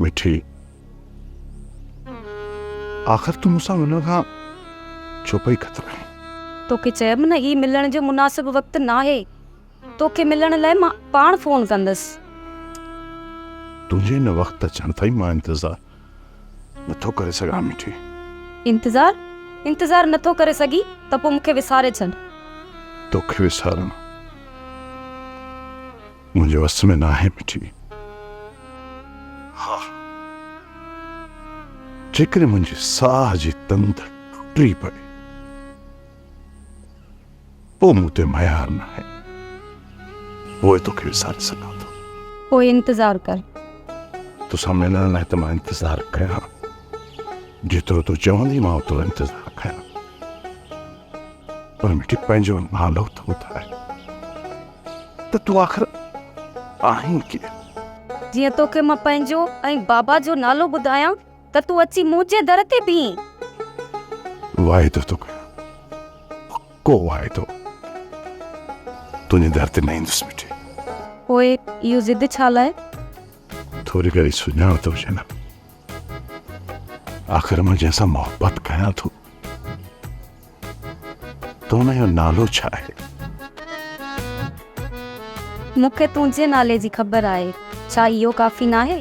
मिठी, आखिर तू मूंसां मिलण खां छो पई कतराई? तोखे चयमि न ही मिलण जो मुनासिब वक़्तु नाहे। तोखे मिलण लाइ मां पाण फोन कंदसि। तुंहिंजे हिन वक़्तु अचण ताईं मां इंतज़ार नथो करे सघां मिठी। इंतज़ार नथो करे सघी त पोइ मूंखे विसारे छॾ। तोखे विसारण मुंहिंजे वस में न आहे मिठी। हा, जेकॾहिं मुंहिंजी साह जी तंद टुटी पए पोइ मूं ते मयार न आहे, पोइ तोखे विसारे सघां थो। पोइ इंतज़ार कर। तोसां मिलण लाइ त मां इंतज़ार कयां, जेतिरो तूं चवंदी मां ओतिरो इंतज़ार कयां, पर मिठी पंहिंजो नालो त ॿुधाए त तूं आख़िर आहीं केरु? जीअं तोखे मां पंहिंजो ऐं बाबा जो नालो ॿुधायां त तूं अची मुंहिंजे दर ते बीह। वाइदो थो कयां, पक्को वाइदो, तुंहिंजे दर ते न ईंदुसि मिठी। पोइ इहो ज़िद छा लाइ? थोरी घणी सुञाण थो हुजे न, आख़िर मां जंहिंसां मोहबत कयां थो त हुनजो नालो छा आहे? मूंखे तुंहिंजे नाले जी ख़बर आहे, छा इहो काफ़ी न आहे?